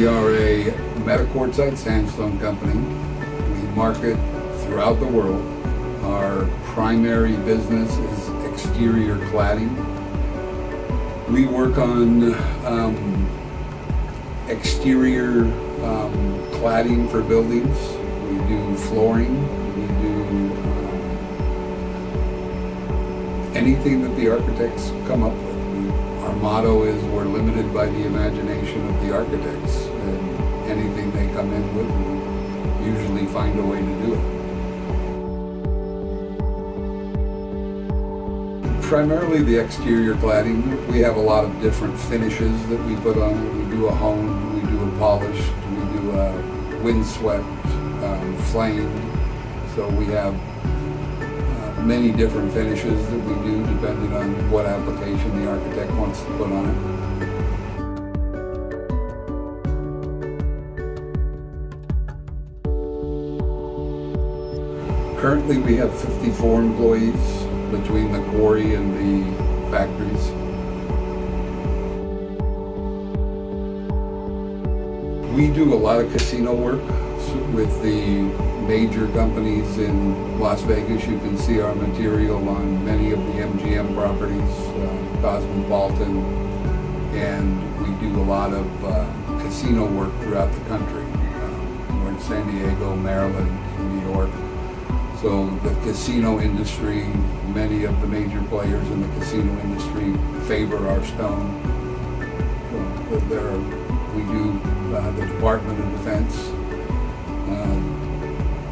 We are a metaquartzite sandstone company. We market throughout the world. Our primary business is exterior cladding. We work on exterior cladding for buildings. We do flooring. We do anything that the architects come up with. Our motto is we're limited by the imagination of the architects, and anything they come in with, we usually find a way to do it. Primarily the exterior cladding. We have a lot of different finishes that we put on it. We do a honed, we do a polished, we do a windswept, flamed. So we have many different finishes that we do depending on what application the architect wants to put on it. Currently we have 54 employees between the quarry and the factories. We do a lot of casino work with the major companies in Las Vegas. You can see our material on many of the MGM properties, Cosmopolitan, and we do a lot of casino work throughout the country. We're in San Diego, Maryland, New York. So the casino industry, many of the major players in the casino industry favor our stone. So we do the Department of Defense,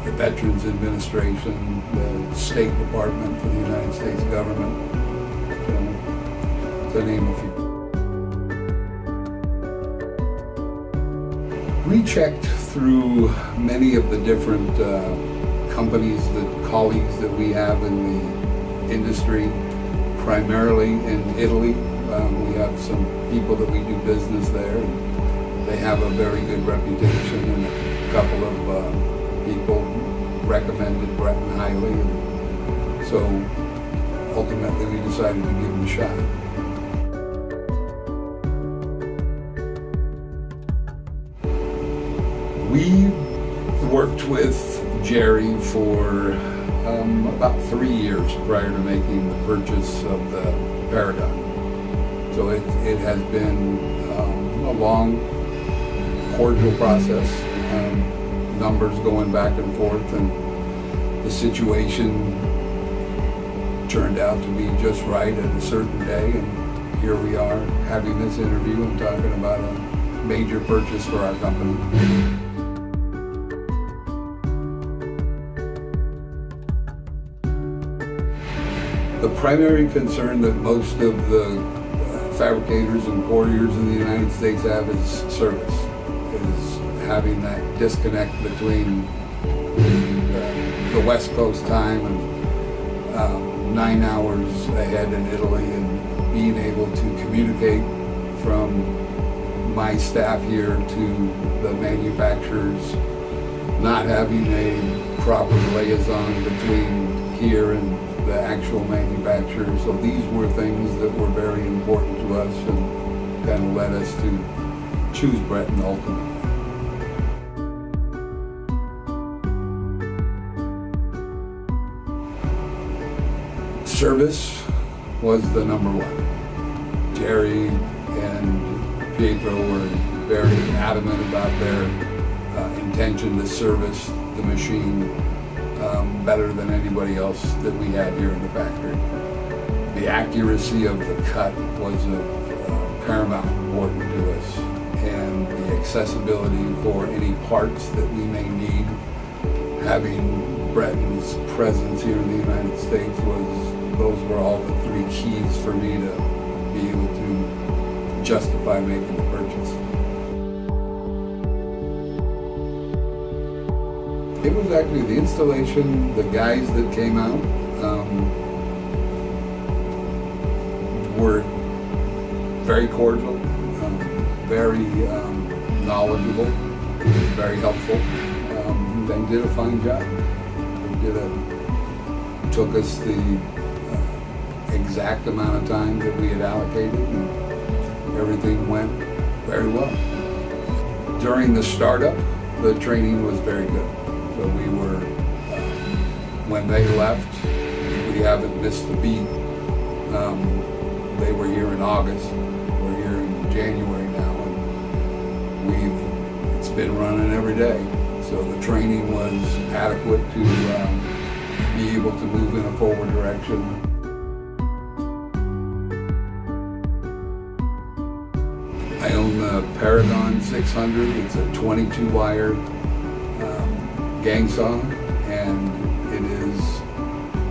the Veterans Administration, the State Department for the United States government, to name a few. We checked through many of the different companies, the colleagues that we have in the industry, primarily in Italy. We have some people that we do business there. They have a very good reputation, and a couple of people recommended Breton highly, and so ultimately we decided to give them a shot. We worked with Jerry for about 3 years prior to making the purchase of the Paragon. So it has been a long, cordial process. Numbers going back and forth, and the situation turned out to be just right at a certain day, and here we are having this interview and talking about a major purchase for our company. The primary concern that most of the fabricators and quarriers in the United States have is service, is having that disconnect between the West Coast time and 9 hours ahead in Italy, and being able to communicate from my staff here to the manufacturers, not having a proper liaison between here and the actual manufacturers. So these were things that were very important to us and kind of led us to choose Breton ultimately. Service was the number one. Jerry and Pietro were very adamant about their intention to service the machine better than anybody else that we had here in the factory. The accuracy of the cut was of paramount importance to us, and the accessibility for any parts that we may need. Having Breton's presence here in the United States those were all the three keys for me to be able to justify making the purchase. It was actually the installation, the guys that came out were very cordial, very knowledgeable, very helpful, and did a fine job. Took us the exact amount of time that we had allocated, and everything went very well. During the startup, the training was very good. So we were, when they left, we haven't missed a beat. They were here in August. We're here in January now, and it's been running every day. So the training was adequate to be able to move in a forward direction. I own the Paragon 600. It's a 22 wire gang saw, and it is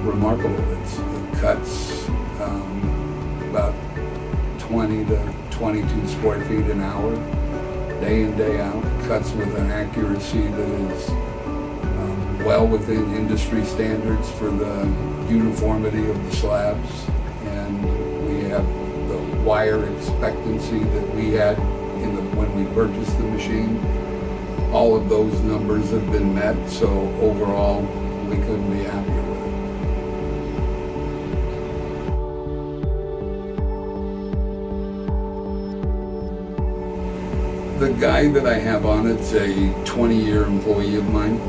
remarkable. It cuts about 20 to 22 square feet an hour, day in, day out. Cuts with an accuracy that is well within industry standards for the uniformity of the slabs, and we have the wire expectancy that we had when we purchased the machine. All of those numbers have been met, so overall we couldn't be happier with it. The guy that I have on it's a 20-year employee of mine.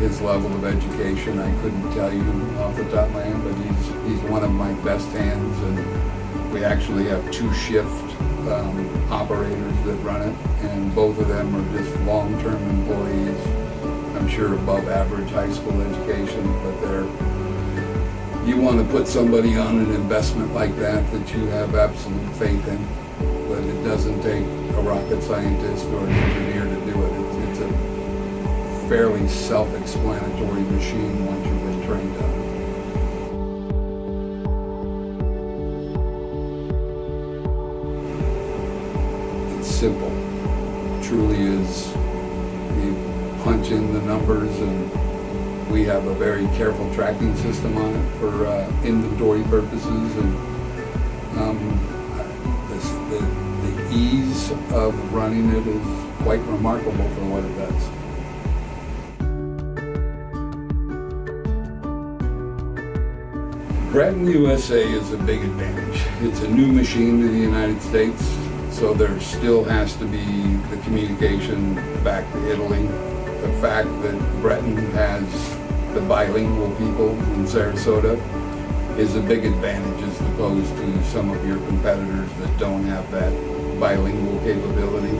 His level of education, I couldn't tell you off the top of my head, but he's one of my best hands, and we actually have two shift operators that run it, and both of them are just long-term employees. I'm sure above average high school education, but you want to put somebody on an investment like that you have absolute faith in, but it doesn't take a rocket scientist or an engineer to do it. It's a fairly self-explanatory machine once you've been trained on it. It's simple. It truly is. You punch in the numbers, and we have a very careful tracking system on it for inventory purposes, and the ease of running it is quite remarkable for what it does. Breton USA is a big advantage. It's a new machine to the United States, so there still has to be the communication back to Italy. The fact that Breton has the bilingual people in Sarasota is a big advantage as opposed to some of your competitors that don't have that bilingual capability.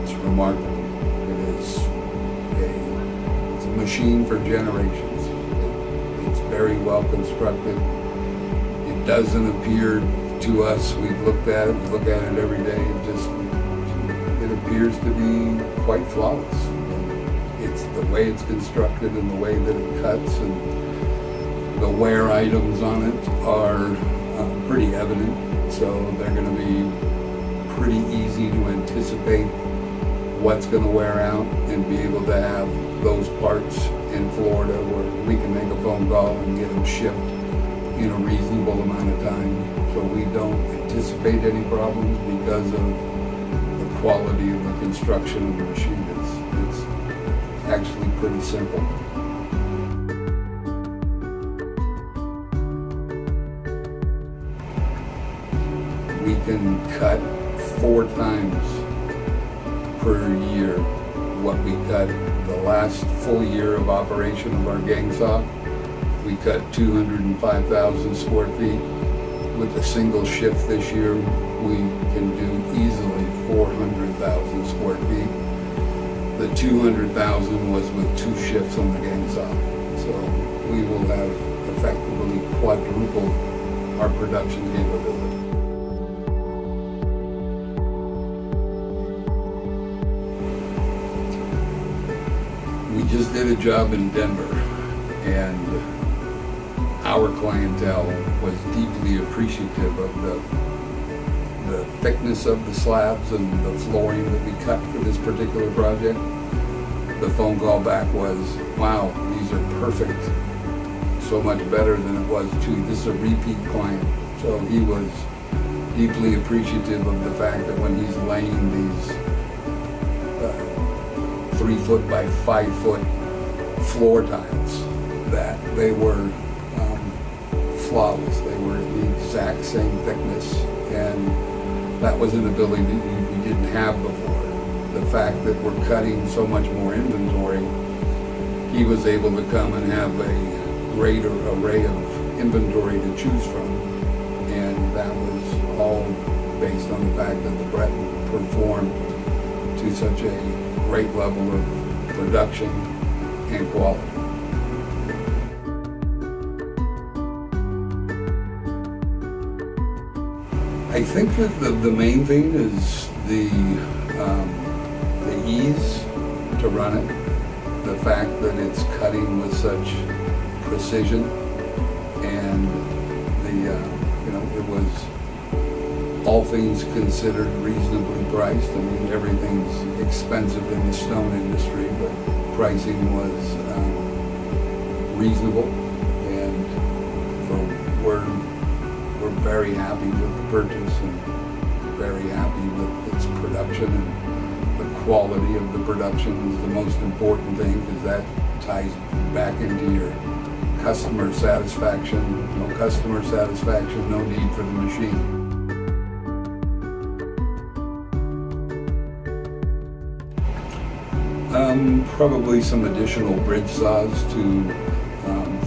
It's remarkable. It's a machine for generations. It's very well constructed. It doesn't appear to us, we look at it every day, it appears to be quite flawless. It's the way it's constructed and the way that it cuts, and the wear items on it are pretty evident, so they're going to be pretty easy to anticipate what's going to wear out and be able to have those parts in Florida where we can make a phone call and get them shipped in a reasonable amount of time. So we don't anticipate any problems because of the quality of the construction of the machine. It's actually pretty simple. We can cut 4 times per year what we cut the last full year of operation of our gang saw. We cut 205,000 square feet. With a single shift this year, we can do easily 400,000 square feet. The 200,000 was with 2 shifts on the gang saw. So we will have effectively quadrupled our production capability. We just did a job in Denver, and our clientele was deeply appreciative of the thickness of the slabs and the flooring that we cut for this particular project. The phone call back was, wow, these are perfect. So much better than it was too. This is a repeat client. So he was deeply appreciative of the fact that when he's laying these 3-foot by 5-foot floor tiles, that they were flawless. the exact same thickness, and that was an ability that we didn't have before. The fact that we're cutting so much more inventory, he was able to come and have a greater array of inventory to choose from, and that was all based on the fact that the Breton performed to such a great level of production and quality. I think that the main thing is the ease to run it, the fact that it's cutting with such precision, and it was, all things considered, reasonably priced. I mean, everything's expensive in the stone industry, but pricing was reasonable, and we're very happy with the purchase and very happy with its production, and the quality of the production is the most important thing, because that ties back into your customer satisfaction. No customer satisfaction, no need for the machine. Probably some additional bridge saws to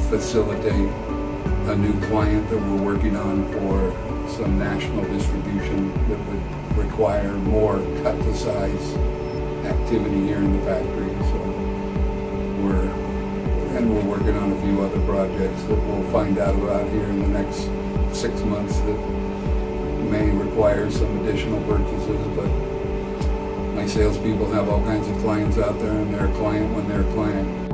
facilitate a new client that we're working on for some national distribution that would require more cut to size activity here in the factory. So we're working on a few other projects that we'll find out about here in the next 6 months that may require some additional purchases, but my salespeople have all kinds of clients out there, and they're a client when they're a client.